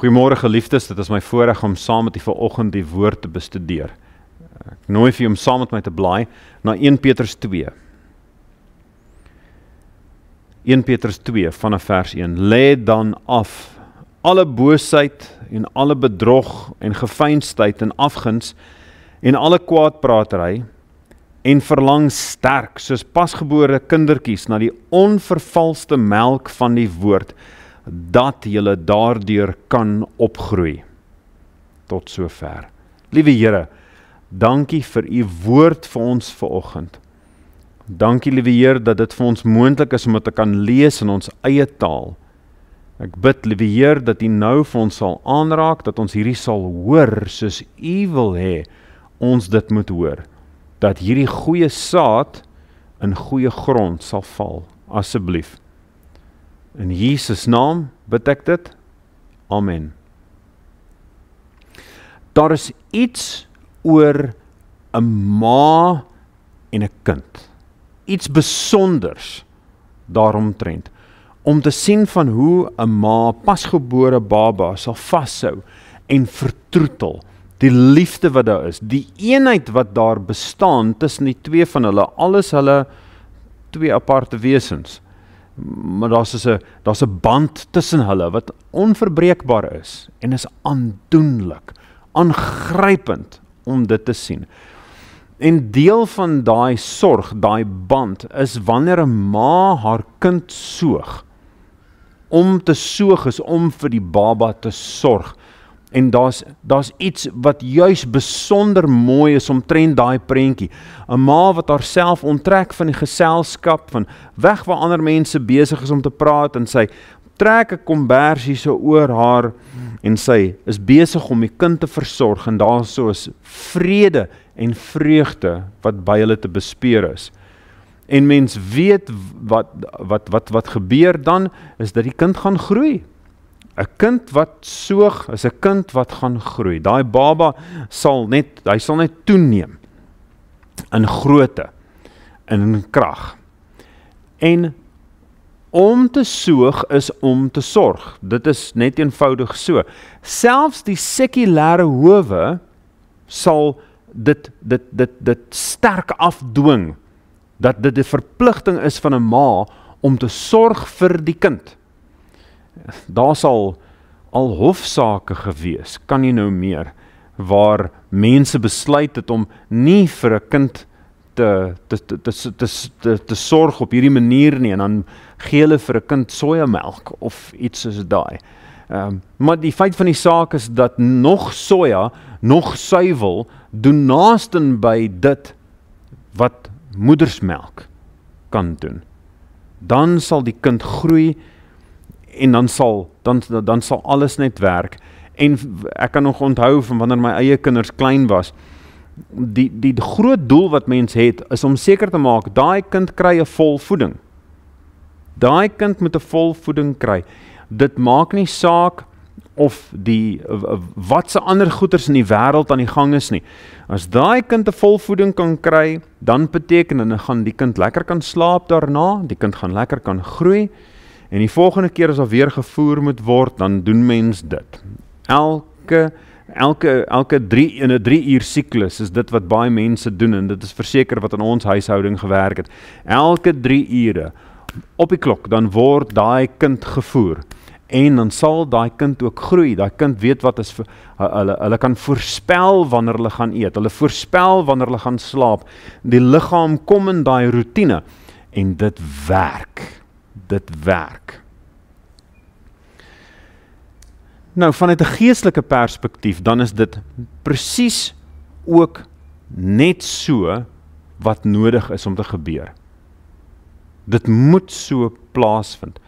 Goeiemôre geliefdes, dit is my voorreg om saam met u vanoggend die woord te bestudeer. Ek nooi vir u om saam met my te blaai na 1 Petrus 2. 1 Petrus 2 vanaf vers 1. Lê dan af alle boosheid en alle bedrog en geveinsdheid en afguns en alle kwaadpratery en verlang sterk soos pasgebore kindertjies na die onvervalste melk van die woord, dat julle daardeur kan opgroei. Tot sover. Liewe Here, dankie vir u woord vir ons vanoggend. Dankie, liewe Heer, dat dit vir ons moontlik is om dit te kan lees in ons eie taal. Ek bid, liewe Heer, dat u nou vir ons sal aanraak, dat ons hierdie sal hoor soos u wil hê ons dit moet hoor. Dat hierdie goeie saad in goeie grond sal val, asseblief. In Jesus naam bid ek dit. Amen. Daar is iets oor 'n ma en 'n kind. Iets besonders daaromtrent. Om te sien van hoe 'n ma pasgebore baba sal vashou en vertroetel. Die liefde wat daar is, die eenheid wat daar bestaan tussen die twee van hulle, alles hulle twee aparte wesens. Maar daar's 'n band tussen hulle wat onverbreekbaar is en is aandoenlik, aangrypend om dit te sien. En deel van daai sorg, daai band, is wanneer 'n ma haar kind soog. Om te soog is om vir die baba te sorg. En daar's iets wat juis besonder mooi is omtrent daai prentjie. 'n Ma wat haarself onttrek van die geselskap, van weg waar ander mense besig is om te praat, en sy trek 'n kombers hier so oor haar, en sy is besig om die kind te versorg, en daar so is vrede en vreugde wat by hulle te bespeer is. En mens weet wat gebeur dan, is dat die kind gaan groei. 'n Kind wat soog is 'n kind wat gaan groei. Daai baba sal net toeneem in grootte en in krag. En om te soog is om te sorg. Dit is net eenvoudig so. Selfs die sekulêre howe sal dit sterk afdwing dat dit 'n verpligting is van 'n ma om te sorg vir die kind. Daar sal al hofsaake gewees, kan nie nou meer, waar mense besluit het om nie vir 'n kind te sorg op hierdie manier nie, en dan gee hulle vir 'n kind sojamelk of iets soos daai. Maar die feit van die saak is dat nog soja, nog suiwel, doen naasten by dit wat moedersmelk kan doen. Dan sal die kind groei, en dan sal alles net werk. En ek kan nog onthou van wanneer my eie kinders klein was, die groot doel wat mens het, is om seker te maak, daai kind kry 'n volvoeding. Daai kind moet 'n volvoeding kry. Dit maak nie saak of wat se ander goeders in die wêreld aan die gang is nie. As daai kind 'n volvoeding kan kry, dan beteken dit, dan gaan die kind lekker kan slaap daarna, die kind gaan lekker kan groei, en die volgende keer as daar weer gevoer moet word, dan doen mens dit. Elke 3 uur siklus is dit wat baie mense doen, en dit is verseker wat in ons huishouding gewerk het. Elke 3 ure op die klok, dan word daai kind gevoer. En dan sal daai kind ook groei. Daai kind weet wat is, hulle kan voorspel wanneer hulle gaan eet, hulle voorspel wanneer hulle gaan slaap. Die liggaam kom in daai roetine, en dit werk. Dit werk. Nou, vanuit 'n geestelike perspektief, dan is dit presies ook net so wat nodig is om te gebeur. Dit moet so plaasvind.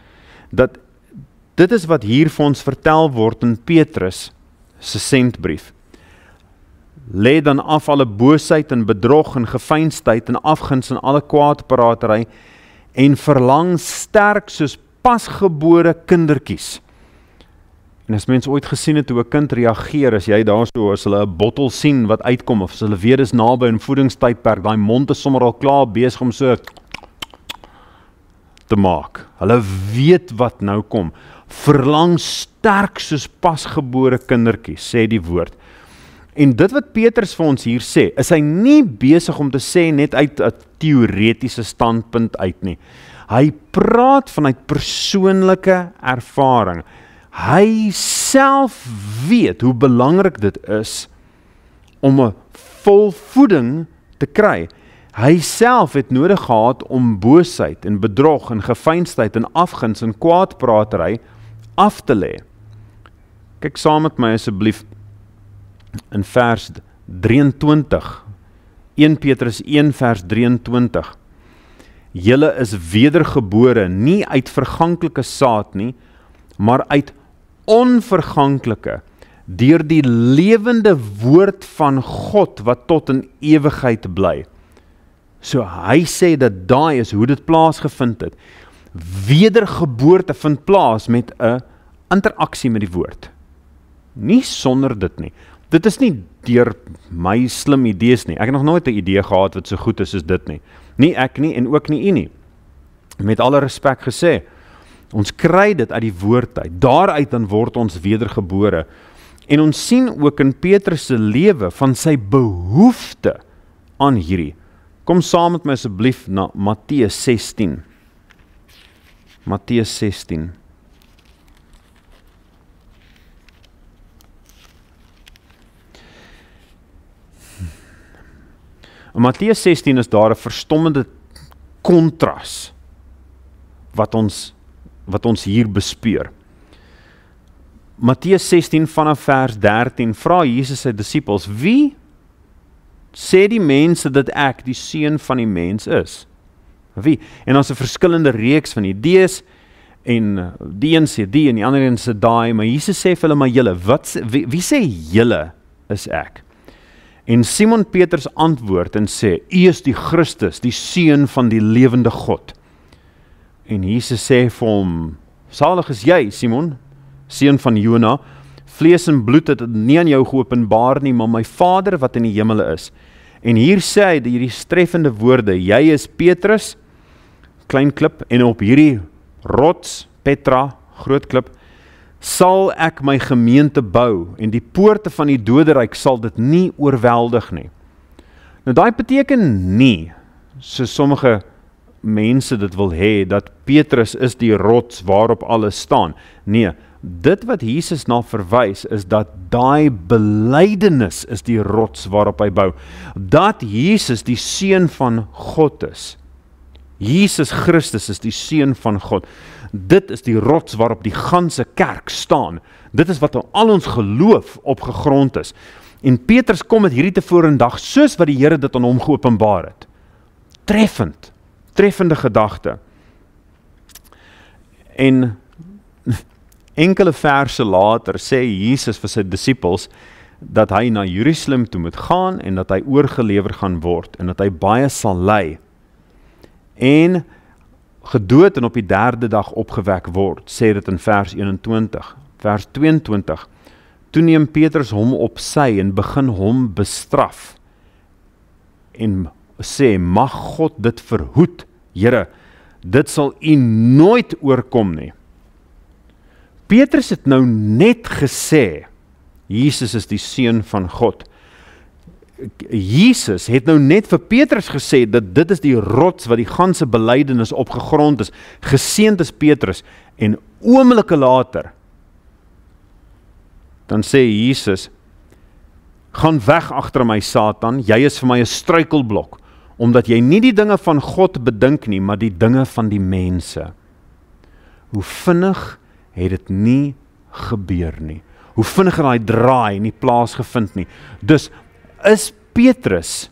Dit is wat hier vir ons vertel word in Petrus se sendbrief. Lê dan af alle boosheid en bedrog en geveinsdheid en afguns en alle kwaadpratery, en verlang sterk soos pasgebore kindertjies. En as mens ooit gesien het hoe 'n kind reageer, as jy daar so, as hulle 'n bottel sien wat uitkom, of as hulle weet is naby 'n voedingstydperk, daai mond is sommer al klaar besig om so te maak. Hulle weet wat nou kom. verlang sterk soos pasgebore kindertjies, sê die woord. En dit wat Petrus vir ons hier sê, is hy nie besig om te sê net uit 'n teoretiese standpunt uit nie. Hy praat vanuit persoonlike ervaring. Hy self weet hoe belangrik dit is om 'n volvoeding te kry. Hy self het nodig gehad om boosheid en bedrog en geveinsdheid en afguns en kwaadpratery af te lê. Kyk saam met my asseblief in vers 23, 1 Petrus 1 vers 23. Julle is wedergebore, nie uit verganklike saad nie, maar uit onverganklike, deur die lewende woord van God wat tot in ewigheid bly. So hy sê dat daai is hoe dit plaasgevind het. Wedergeboorte vind plaas met 'n interaksie met die woord. Nie sonder dit nie. Dit is nie deur my slim idees nie. Ek het nog nooit 'n idee gehad wat so goed is soos dit nie. Nie ek nie en ook nie u nie. Met alle respek gesê, ons kry dit uit die woord uit. Daaruit dan word ons wedergebore. En ons sien ook in Petrus se lewe van sy behoefte aan hierdie. Kom saam met my asseblief na Matteus 16. Matteus 16. In Matteus 16 is daar 'n verstommende kontras wat ons hier bespeur. Matteus 16 vanaf vers 13 vra Jesus sy disippels: "Wie sê die mense dat ek die seun van die mens is?" Wie? En ons 'n verskillende reeks van idees en die een sê die en die ander een sê daai, maar Jesus sê vir hulle: "Maar julle, wie sê julle is ek?" En Simon Petrus antwoord en sê: "U is die Christus, die seun van die lewende God." En Jesus sê vir hom: "Salig is jy, Simon, seun van Jona, vlees en bloed het nie aan jou geopenbaar nie, maar my Vader wat in die hemele is." En hier sê hy hierdie streffende woorde: "Jy is Petrus, klein klip, en op hierdie rots, Petra, groot klip, sal ek my gemeente bou, en die poorte van die doderyk sal dit nie oorweldig nie." Nou daai beteken nie, so sommige mense dit wil hê, dat Petrus is die rots waarop alles staan. Nee, dit wat Jesus na verwys is dat daai belydenis is die rots waarop hy bou. Dat Jesus die seun van God is. Jesus Christus is die seun van God. Dit is die rots waarop die ganse kerk staan. Dit is wat al ons geloof op gegrond is. En Petrus kom met hierdie tevorendag soos wat die Here dit aan hom geopenbaar het. Treffende gedagte. En enkele verse later sê Jesus vir sy disippels dat hy na Jerusalem toe moet gaan en dat hy oorgelewer gaan word en dat hy baie sal ly en gedood en op die 3de dag opgewek word, sê dit in vers 21. Vers 22, toe neem Petrus hom op sy en begin hom bestraf en sê: "Mag God dit verhoed, Here, dit sal u nooit oorkom nie." Petrus het nou net gesê, Jesus is die seun van God. Jesus het nou net vir Petrus gesê, dat dit is die rots wat die ganse belydenis op gegrond is. Geseënd is Petrus, en oomblikke later, dan sê Jesus: "Gaan weg agter my, Satan, jy is vir my 'n struikelblok, omdat jy nie die dinge van God bedink nie, maar die dinge van die mense." Hoe vinnig het dit nie gebeur nie. Hoe vinnig het daai draai nie plaasgevind nie. Dus is Petrus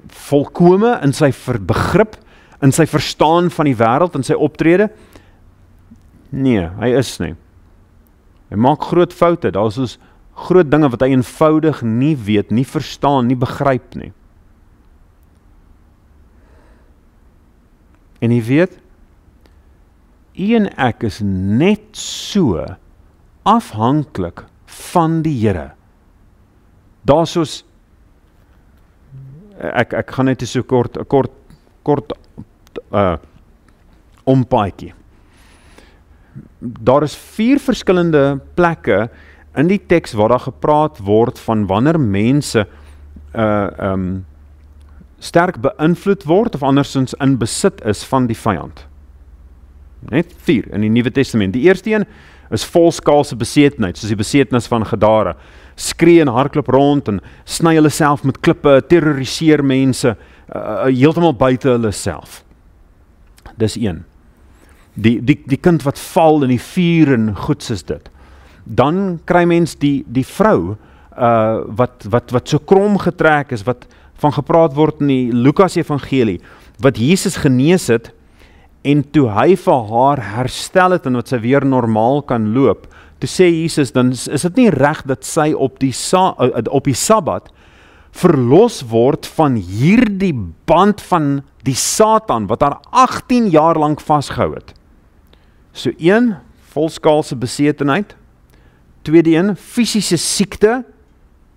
volkome in sy begrip, in sy verstaan van die wêreld, in sy optrede? Nee, hy is nie. Hy maak groot foute, daar is soos groot dinge wat hy eenvoudig nie weet, nie verstaan, nie begryp nie. En jy weet, u en ek is net so afhanklik van die Here. Daar soos, ek gaan net so kort ompaadjie. daar is 4 verskillende plekke in die teks waar daar gepraat word van wanneer mense sterk beïnvloed word of andersins in besit is van die vyand. Net 4 in die Nuwe Testament. Die eerste een is volskaalse besetenheid, soos die besetenis van Gadara. Skree en hardloop rond en sny hulle self met klippe, terroriseer mense, heeltemal buite hulle self. Dis een. Die kind wat val in die vuur en goeds is dit. Dan kry mens die vrou, wat so krom getrek is, wat van gepraat word in die Lukas Evangelie, wat Jesus genees het, en toe hy vir haar herstel het, en wat sy weer normaal kan loop, toe sê Jesus, dan is dit nie reg dat sy op die Sabbat verlos word van hierdie band van die Satan, wat haar 18 jaar lank vasgehou het. So 1, volskaalse besetenheid, tweede een, fisiese siekte,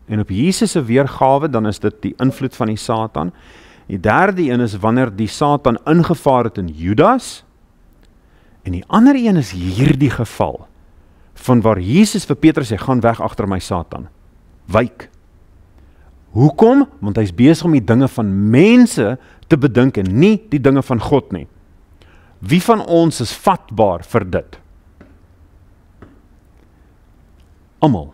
en op Jesus se weergawe, dan is dit die invloed van die Satan. Die derde een is wanneer die Satan ingevaar het in Judas, en die ander een is hierdie geval, van waar Jesus vir Petrus sê, gaan weg agter my Satan, wyk. Hoekom? Want hy is besig om die dinge van mense te bedink en nie die dinge van God nie. Wie van ons is vatbaar vir dit? Almal.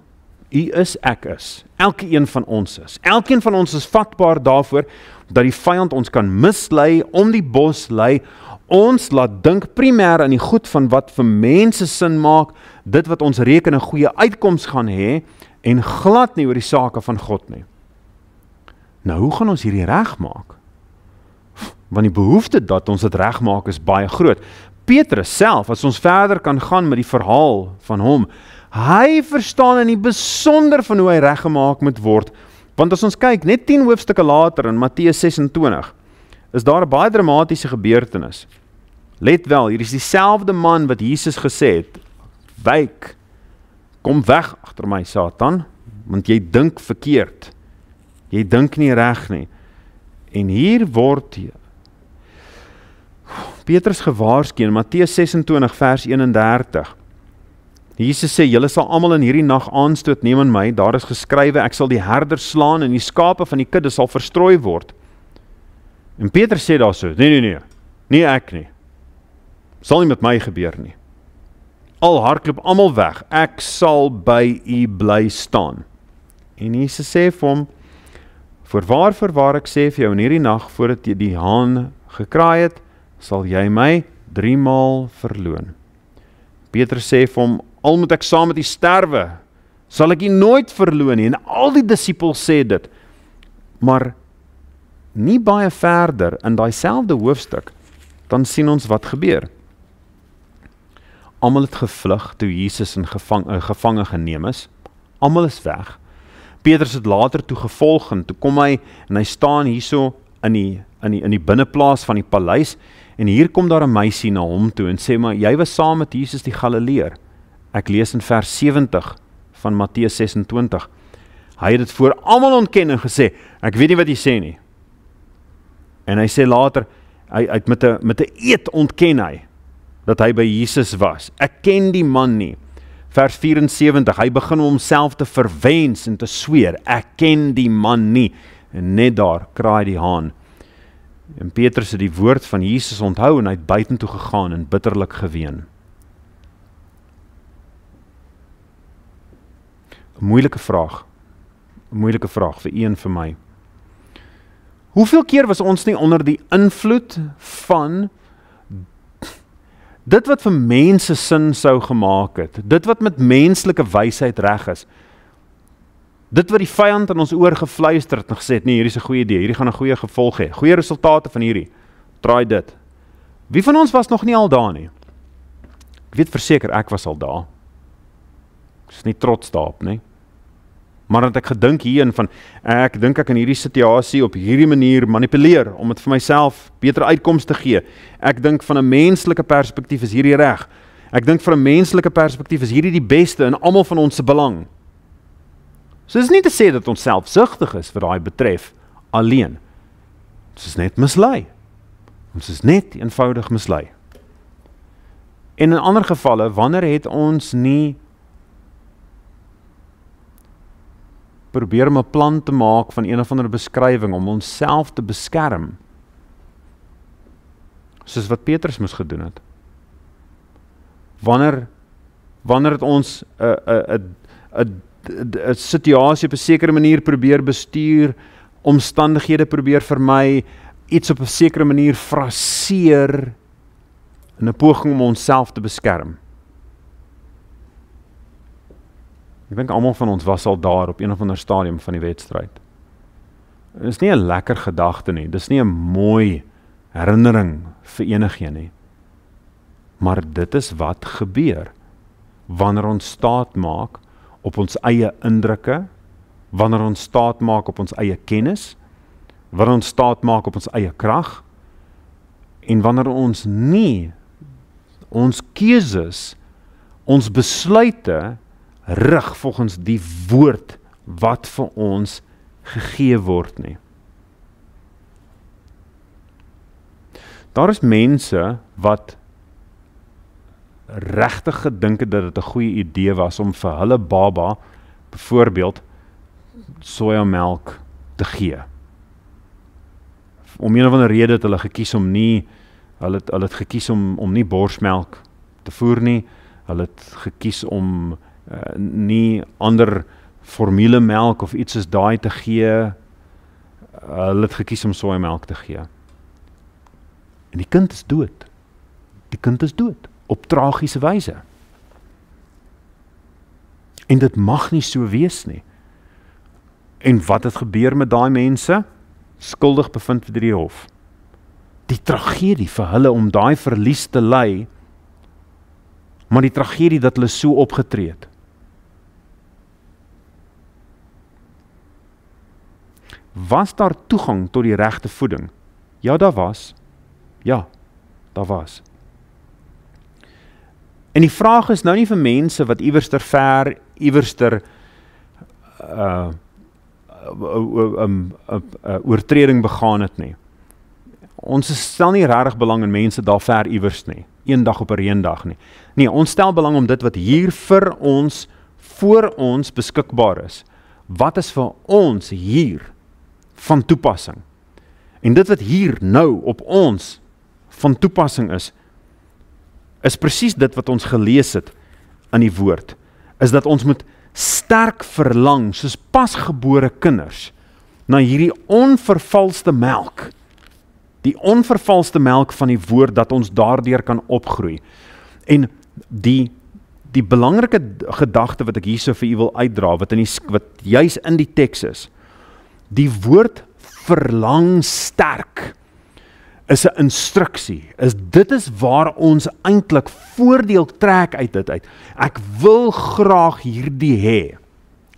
U is, ek is. Elke een van ons is. Elkeen van ons is vatbaar daarvoor, dat die vyand ons kan mislei, om die bos lei, ons laat dink primêr aan die goed van wat vir mense sin maak, dit wat ons reken 'n goeie uitkoms gaan hê, en glad nie oor die sake van God nie. Nou, hoe gaan ons hierdie regmaak? Want die behoefte dat ons dit regmaak is baie groot. Petrus self, as ons verder kan gaan met die verhaal van hom, hy verstaan in die besonder van hoe hy reggemaak moet word, want as ons kyk, net 10 hoofstukke later in Matteus 26, is daar 'n baie dramatiese gebeurtenis. Let wel, hier is dieselfde man wat Jesus gesê het, wyk, kom weg agter my Satan, want jy dink verkeerd, jy dink nie reg nie, en hier word Petrus gewaarsku in Matteus 26 vers 31, Jesus sê, julle sal almal in hierdie nag aanstoot neem aan my, daar is geskrywe, ek sal die herder slaan en die skape van die kudde sal verstrooi word. En Petrus sê daar so, nie ek nie, sal nie met my gebeur nie. Al hardloop almal weg, ek sal by u bly staan. En Jesus sê vir hom, voorwaar ek sê vir jou, in hierdie nag, voordat jy die haan gekraai het, sal jy my 3 maal verloon. Petrus sê vir hom, al moet ek saam met u sterwe, sal ek u nooit verloon nie, en al die disippels sê dit, maar nie baie verder in daai selfde hoofstuk, dan sien ons wat gebeur. Almal het gevlug toe Jesus in gevange geneem is, almal is weg. Petrus het later toe gevolg, en toe kom hy, en hy staan hierso in die binneplaas van die paleis, en hier kom daar 'n meisie na hom toe, en sê, maar jy was saam met Jesus die Galileër. Ek lees in vers 70 van Matteus 26. Hy het dit voor almal ontken en gesê, ek weet nie wat jy sê nie. En hy sê later, hy met 'n eed ontken hy, dat hy by Jesus was. Ek ken die man nie. Vers 74, hy begin om homself te verwens en te sweer, ek ken die man nie. En net daar kraai die haan. En Petrus het die woord van Jesus onthou en hy het buitentoe gegaan en bitterlik geween. 'n moeilike vraag vir u en vir my. Hoeveel keer was ons nie onder die invloed van dit wat vir mense sin sou gemaak het, dit wat met menslike wysheid reg is, dit wat die vyand in ons oor gefluister het en gesê het, nee, hierdie is 'n goeie idee, hierdie gaan 'n goeie gevolg hê, goeie resultate van hierdie, draai dit. Wie van ons was nog nie al daar nie? Ek weet verseker, ek was al daar. Ek is nie trots daarop nie. Maar dat ek gedink hierin van, ek dink ek in hierdie situasie op hierdie manier manipuleer, om het vir myself beter uitkomste te gee. Ek dink van 'n menslike perspektief is hierdie reg. Ek dink van 'n menslike perspektief is hierdie die beste in almal van ons se belang. So dis nie te sê dat ons selfsugtig is vir daai betref, alleen. Ons is net mislei. Ons is net eenvoudig mislei. En in ander gevalle, wanneer het ons nie probeer om 'n plan te maak van een of ander beskrywing om onsself te beskerm, soos wat Petrus moes gedoen het. Wanneer het ons 'n situasie op 'n sekere manier probeer bestuur, omstandighede probeer vermy, iets op 'n sekere manier fraseer in 'n poging om onsself te beskerm. Ek dink almal van ons was al daar op een of ander stadium van die wedstryd. Dit is nie 'n lekker gedagte nie, dit is nie 'n mooi herinnering vir enigiemand nie. Maar dit is wat gebeur wanneer ons staat maak op ons eie indrukke, wanneer ons staat maak op ons eie kennis, wanneer ons staat maak op ons eie krag, en wanneer ons nie ons keuses, ons besluite rig volgens die woord wat vir ons gegee word nie. Daar is mense wat regtig gedink het dat dit 'n goeie idee was om vir hulle baba byvoorbeeld sojamelk te gee. Om een of ander rede het hulle gekies om nie, hulle het gekies om nie borsmelk te voer nie, hulle het gekies om nie ander formulemelk of iets soos daai te gee, hulle het gekies om sojamelk te gee. En die kind is dood. Die kind is dood, op tragiese wyse. En dit mag nie so wees nie. En wat het gebeur met daai mense? Skuldig bevind vir die hof. Die tragedie vir hulle om daai verlies te ly, maar die tragedie dat hulle so opgetree het. Was daar toegang tot die regte voeding? Ja, daar was. Ja, daar was. En die vraag is nou nie vir mense wat iewerster ver, iewerster oortreding begaan het nie. Ons stel nie regtig belang in mense daar ver iewers nie, een dag op 'n reendag nie. Nee, ons stel belang om dit wat hier vir ons, voor ons beskikbaar is. Wat is vir ons hier van toepassing? En dit wat hier nou op ons van toepassing is presies dit wat ons gelees het in die woord, is dat ons moet sterk verlang, soos pasgebore kinders, na hierdie onvervalste melk, die onvervalste melk van die woord, dat ons daardeur kan opgroei. En die belangrike gedagte wat ek hierso vir u wil uitdra, wat juis in die teks is, die woord verlang sterk, is 'n instruksie, dit is waar ons eintlik voordeel trek uit dit uit. Ek wil graag hierdie hê.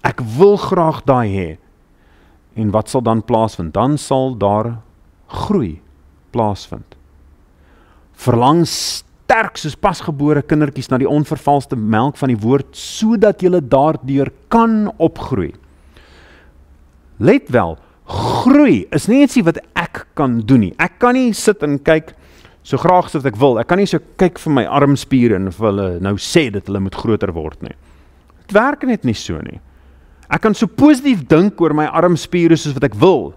Ek wil graag daai hê. En wat sal dan plaasvind? Dan sal daar groei plaasvind. Verlang sterk soos pasgebore kindertjies na die onvervalste melk van die woord, sodat julle daardeur kan opgroei. Let wel, groei is nie iets wat ek kan doen nie. Ek kan nie sit en kyk so graag as wat ek wil. Ek kan nie so kyk vir my armspiere en vir hulle nou sê dat hulle moet groter word nie. Dit werk net nie so nie. Ek kan so positief dink oor my armspiere soos wat ek wil.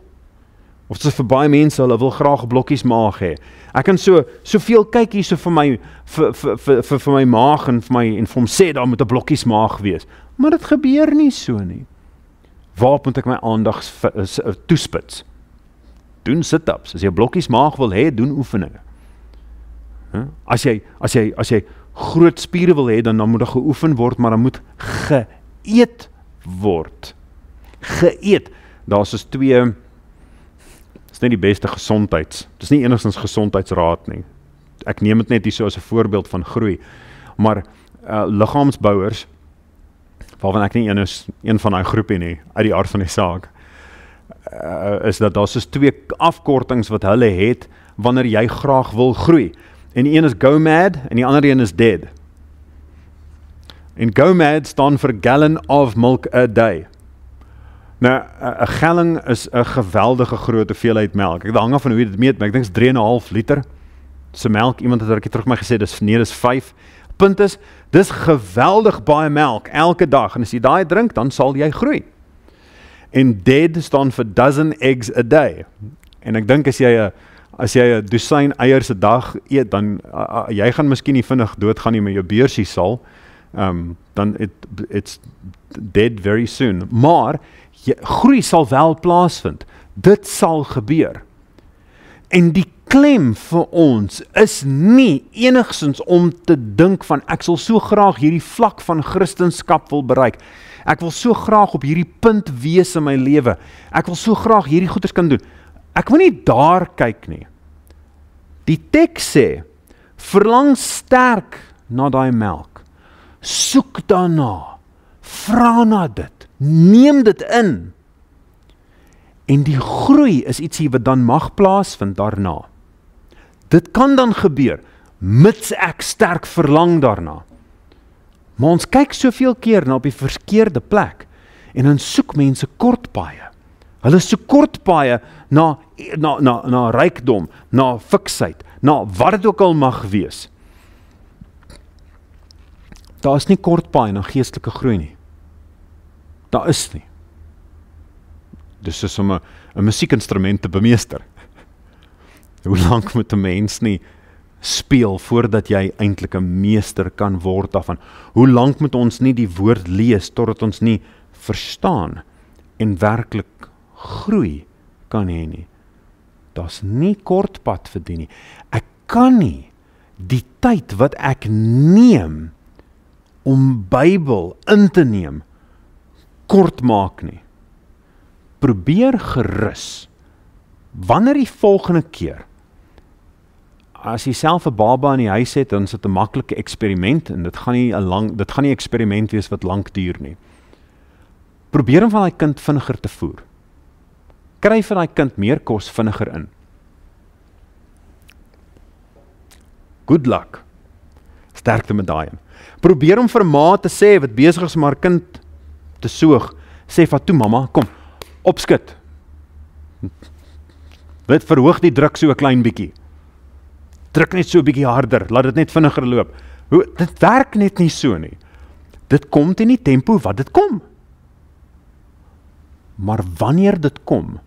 Of soos vir baie mense, hulle wil graag blokkies maag hê. Ek kan soveel kyk hier so vir my vir my maag en vir hom sê daar moet 'n blokkies maag wees. Maar dit gebeur nie so nie. Waarop moet ek my aandag toespits? Doen sit-ups. As jy blokkies maag wil hê, doen oefeninge. As jy groot spiere wil hê, dan moet dit geoefen word, maar dan moet geëet word. Geëet. Daar is twee, is nie die beste gesondheids. Dit is nie enigstens gesondheidsraad nie. Ek neem dit net hier so as 'n voorbeeld van groei. Maar liggaamsbouers, waarvan ek nie een van daai groepie nie, uit die aard van die saak, is dat daar soos twee afkortings wat hulle het, wanneer jy graag wil groei. En die een is GOMAD, en die ander een is DEAD. En GOMAD staan vir gallon of milk a day. Nou, 'n galling is 'n geweldige groot hoeveelheid melk. Ek hang af van hoe jy dit meet, maar ek dink dit is 3,5 liter. se melk, iemand het 'n rukkie terug my gesê, dis 5. Punt is, dis geweldig baie melk, elke dag, en as jy daai drink, dan sal jy groei. En DEAD staan vir dozen eggs a day. En ek dink as jy 'n dosyn eiers 'n dag eet, dan jy gaan miskien nie vinnig doodgaan nie, maar jou beursie sal, dan it's dead very soon. Maar groei sal wel plaasvind. Dit sal gebeur. En die klem vir ons is nie enigsins om te dink van ek sal so graag hierdie vlak van Christendom wil bereik. Ek wil so graag op hierdie punt wees in my lewe. Ek wil so graag hierdie goeders kan doen. Ek moet nie daar kyk nie. Die teks sê, verlang sterk na daai melk. Soek daarna. Vra na dit. Neem dit in. En die groei is ietsie wat dan mag plaasvind daarna. Dit kan dan gebeur, mits ek sterk verlang daarna. Maar ons kyk soveel keer na op die verkeerde plek, en dan soek mense kortpaaie. Hulle soek kortpaaie na rykdom, na fiksheid, na wat dit ook al mag wees. Daar is nie kortpaaie na geestelike groei nie. Daar is nie. Dis soos om 'n musiekinstrument te bemeester. Hoe lank moet 'n mens nie speel voordat jy eintlik 'n meester kan word daarvan? Hoe lank moet ons nie die woord lees totdat ons nie verstaan en werklik groei kan hê nie? Daar's nie kort pad verdien nie. Ek kan nie die tyd wat ek neem om Bybel in te neem kort maak nie. Probeer gerus, wanneer die volgende keer, as jy self 'n baba in die huis het, dan is dit 'n maklike eksperiment, en dit gaan nie 'n eksperiment wees wat lank duur nie. Probeer om van daai kind vinniger te voer. Kry vir daai kind meer kos vinniger in. Good luck. Sterkte met daai. Probeer om vir ma te sê, wat besig is om haar kind te soog, sê vir toe mamma, kom, opskit. Dit verhoog die druk so 'n klein bietjie. Druk net so 'n bietjie harder, laat dit net vinniger loop. Dit werk net nie so nie. Dit kom in die tempo wat dit kom. Maar wanneer dit kom,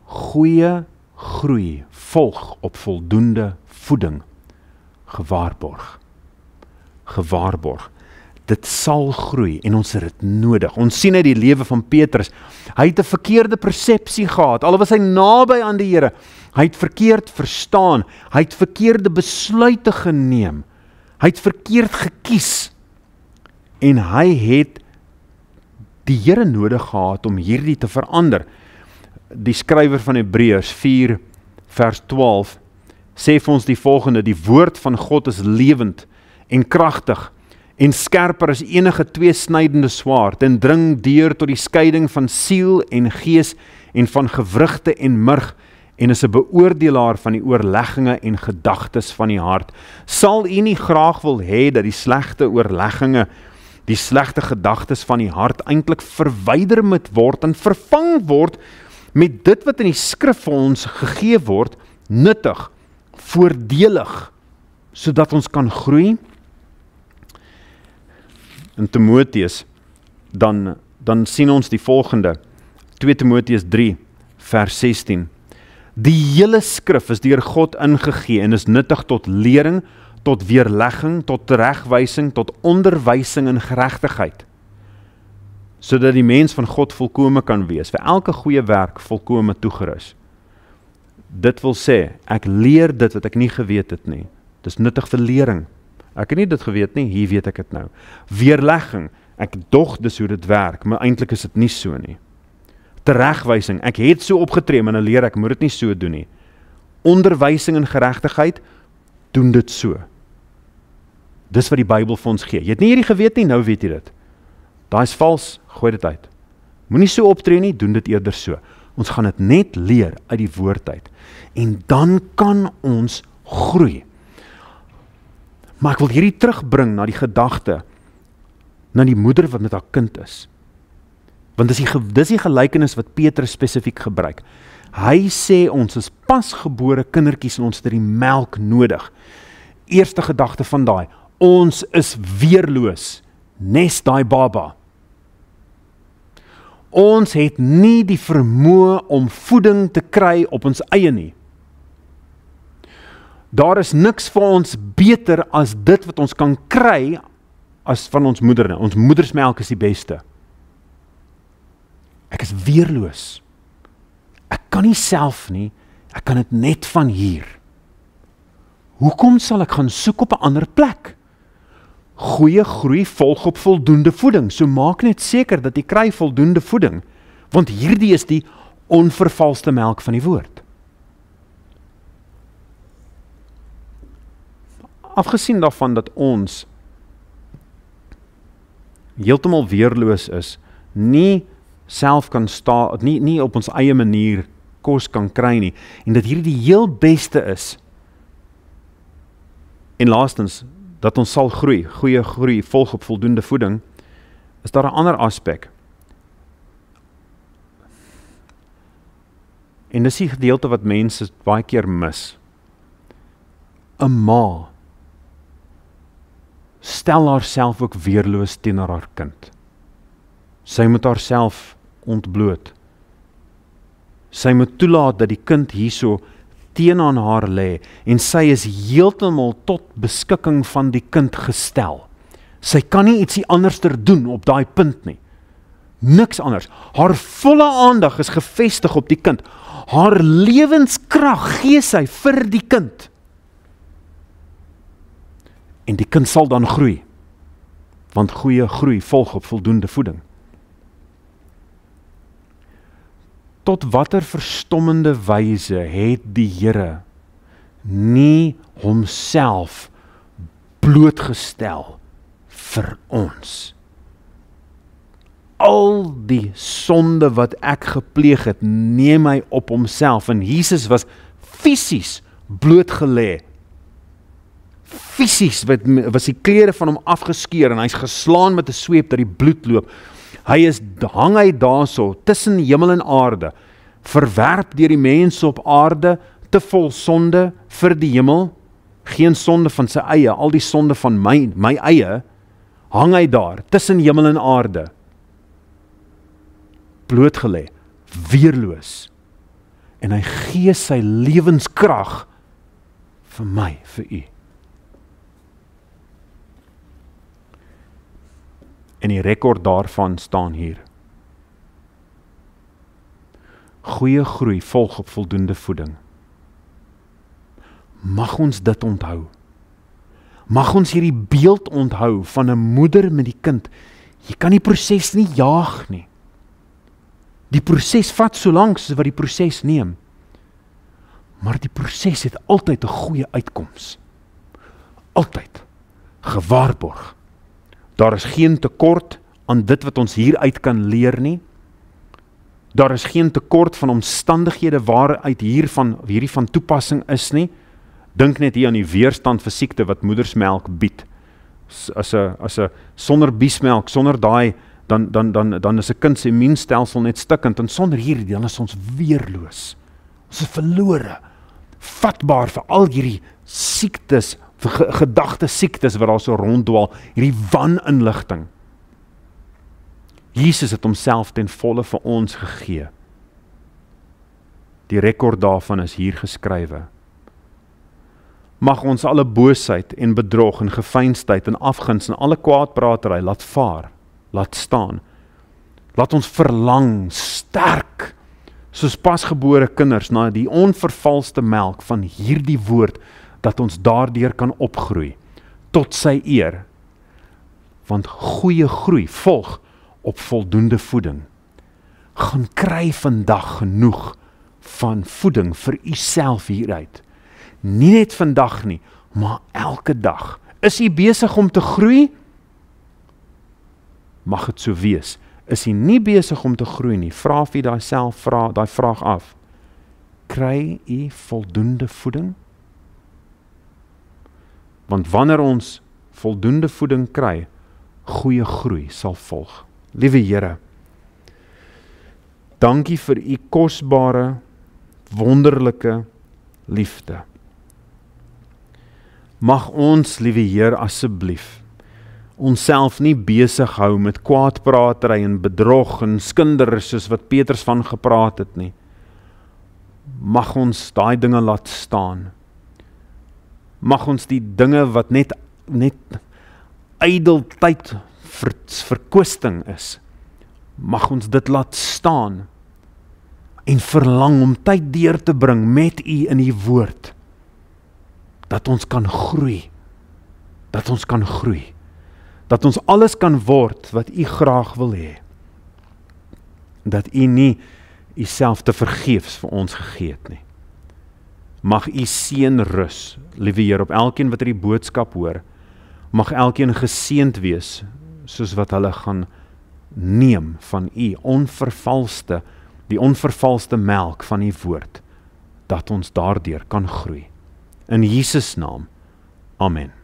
goeie groei volg op voldoende voeding. Gewaarborg. Dit sal groei en ons het dit nodig. Ons sien uit die lewe van Petrus, hy het 'n verkeerde persepsie gehad, al was hy naby aan die Here, hy het verkeerd verstaan, hy het verkeerde besluite geneem, hy het verkeerd gekies, en hy het die Here nodig gehad om hierdie te verander. Die skrywer van Hebreërs 4 vers 12 sê vir ons die volgende: die woord van God is lewend en kragtig en skerper as enige tweesnydende swaard en dring deur tot die skeiding van siel en gees en van gewrigte en murg en is 'n beoordelaar van die oorlegginge en gedagtes van die hart. Sal u nie graag wil hê dat die slegte oorlegginge, die slegte gedagtes van die hart eintlik verwyder moet word en vervang word met dit wat in die skrif vir ons gegee word, nuttig, voordelig, sodat ons kan groei? In Timoteus, dan sien ons die volgende, 2 Timoteus 3, vers 16. Die hele skrif is deur God ingegee en is nuttig tot lering, tot weerlegging, tot teregwysing, tot onderwysing in geregtigheid, sodat die mens van God volkome kan wees, vir elke goeie werk volkome toegerus. Dit wil sê, ek leer dit wat ek nie geweet het nie. Dis nuttig vir lering. Ek het nie dit geweet nie, hier weet ek het nou. Weerlegging, ek dog dis hoe dit werk, maar eintlik is dit nie so nie. Teregwysing, ek het so opgetree, maar nou leer ek, moet dit nie so doen nie. Onderwysing in geregtigheid, doen dit so. Dis wat die Bybel vir ons gee. Jy het nie hierdie geweet nie, nou weet jy dit. Daai is vals, gooi dit uit. Moenie so optree nie, doen dit eerder so. Ons gaan dit net leer uit die woord uit. En dan kan ons groei. Maar ek wil hierdie terugbring na die gedagte, na die moeder wat met haar kind is. Want dis die gelykenis wat Petrus spesifiek gebruik. Hy sê ons is pasgebore kindertjies en ons het die melk nodig. Eerste gedagte van daai, ons is weerloos, nes daai baba. Ons het nie die vermoë om voeding te kry op ons eie nie. Daar is niks vir ons beter as dit wat ons kan kry as van ons moeder nie. Ons moedersmelk is die beste. Ek is weerloos. Ek kan nie self nie, ek kan dit net van hier. Hoekom sal ek gaan soek op 'n ander plek? Goeie groei volg op voldoende voeding, so maak net seker dat jy kry voldoende voeding, want hierdie is die onvervalste melk van die woord. Afgesien daarvan dat ons heeltemal weerloos is, nie self kan staan, nie op ons eie manier kos kan kry nie, en dat hierdie die heel beste is, en laastens, dat ons sal groei, goeie groei, volg op voldoende voeding, is daar 'n ander aspek. En dis die gedeelte wat mense baie keer mis. 'n Ma stel haarself ook weerloos teenoor haar kind. Sy moet haarself ontbloot. Sy moet toelaat dat die kind hierso teen aan haar lê, en sy is heeltemal tot beskikking van die kind gestel. Sy kan nie ietsie anderster doen op daai punt nie. Niks anders. Haar volle aandag is gefestig op die kind. Haar lewenskrag gee sy vir die kind. En die kind sal dan groei, want goeie groei volg op voldoende voeding. Tot watter verstommende wyse het die Here nie homself blootgestel vir ons. Al die sonde wat ek gepleeg het, neem hy op homself, en Jesus was fisies blootgelê. Fisies was die klere van hom afgeskeur, en hy's geslaan met 'n sweep dat die bloed loop. Hang hy daarso, tussen hemel en aarde, verwerp deur die mense op aarde, te vol sonde vir die hemel, geen sonde van sy eie, al die sonde van my eie, hang hy daar, tussen hemel en aarde, blootgelê, weerloos, en hy gee sy lewenskrag vir my, vir u. En die rekord daarvan staan hier. Goeie groei volg op voldoende voeding. Mag ons dit onthou. Mag ons hierdie beeld onthou van 'n moeder met die kind. Jy kan die proses nie jaag nie. Die proses vat so lank soos wat die proses neem. Maar die proses het altyd 'n goeie uitkoms. Altyd. Gewaarborg. Daar is geen tekort aan dit wat ons hieruit kan leer nie. Daar is geen tekort van omstandighede waaruit hierdie van toepassing is nie. Dink net hier aan die weerstand vir siekte wat moedersmelk bied. As 'n sonder biesmelk, sonder daai, dan is 'n kind se immuunstelsel net stikkend, en sonder hierdie, dan is ons weerloos. Ons is verlore, vatbaar vir al hierdie siektes, vir gedagte siektes wat daar so ronddwaal, hierdie waninligting. Jesus het homself ten volle vir ons gegee. Die rekord daarvan is hier geskrywe. Mag ons alle boosheid en bedrog en geveinsdheid en afguns en alle kwaadpratery laat vaar, laat staan. Laat ons verlang sterk, soos pasgebore kinders, na die onvervalste melk van hierdie woord, dat ons daardeur kan opgroei, tot sy eer. Want goeie groei volg op voldoende voeding. Gaan kry vandag genoeg van voeding vir u self hieruit. Nie net vandag nie, maar elke dag. Is u besig om te groei? Mag het so wees. Is u nie besig om te groei nie, vra vir jouself daai vraag af. Kry u voldoende voeding? Want wanneer ons voldoende voeding kry, goeie groei sal volg. Liewe Here, dankie vir u kosbare wonderlike liefde. Mag ons, liewe Heer, asseblief onsself nie besig hou met kwaadpratery en bedrog en skinder soos wat Petrus van gepraat het nie. Mag ons daai dinge laat staan. Mag ons die dinge wat net ydeltyd verkwisting is, mag ons dit laat staan en verlang om tyd deur te bring met U in die woord, dat ons kan groei, dat ons alles kan word wat U graag wil hê, dat U nie U self te vergeefs vir ons gegee het nie. Mag U seën rus, liewe Heer, op elkeen wat hierdie boodskap hoor, mag elkeen geseënd wees, soos wat hulle gaan neem van U die onvervalste melk van U woord, dat ons daardeur kan groei. In Jesus naam, amen.